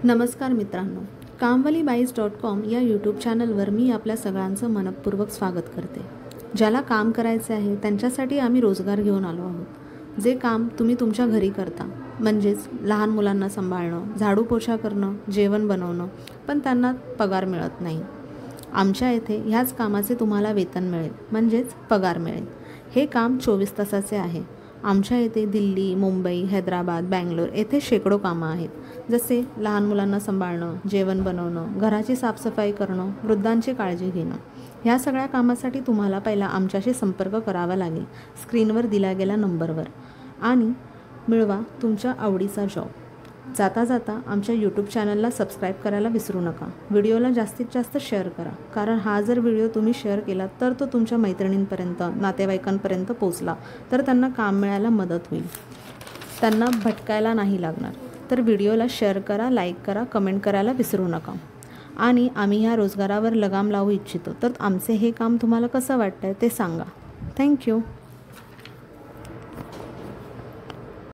नमस्कार मित्रांनो, कामवालीबाईज.com या यूट्यूब चॅनलवर मी आपल्या सगळ्यांचं मनपूर्वक स्वागत करते। ज्याला काम करायचे आहे त्यांच्यासाठी आम्ही रोजगार घेऊन आलो आहोत। जे काम तुम्ही तुमच्या घरी करता, म्हणजेच लहान मुलांना सांभाळणं, झाडू पोछा करणं, जेवण बनवणं, पण त्यांना पगार मिळत नाही। आमच्या येथे ह्याच कामाचे तुम्हाला वेतन मिळेल, म्हणजेच पगार मिळेल। हे काम 24 तासाचे आहे। आमच्या येथे दिल्ली, मुंबई, हैदराबाद, बँगलोर येथे शेकडो कामं आहेत, जसे लहान मुलांना सांभाळणं, जेवण बनवणं, घराची साफसफाई करणं, वृद्धांची काळजी घेणं। ह्या सगळ्या कामासाठी तुम्हाला पहिला आमच्याशी संपर्क करावा लागेल स्क्रीनवर दिल्या गेल्या नंबरवर, आणि मिळवा तुमच्या आवडीचा जॉब। जाता जाता आमच्या यूट्यूब चॅनलला सबस्क्राईब करायला विसरू नका। व्हिडिओला जास्तीत जास्त शेअर करा, कारण हा जर व्हिडिओ तुम्ही शेअर केला तर तो तुमच्या मैत्रिणींपर्यंत, नातेवाईकांपर्यंत पोहोचला तर त्यांना काम मिळायला मदत होईल, त्यांना भटकायला नाही लागणार। तर व्हिडिओला शेअर करा, लाईक करा, कमेंट करायला विसरू नका। आणि आम्ही ह्या रोजगारावर लगाम लावू इच्छितो, तर आमचे हे काम तुम्हाला कसं वाटतंय ते सांगा। थँक्यू।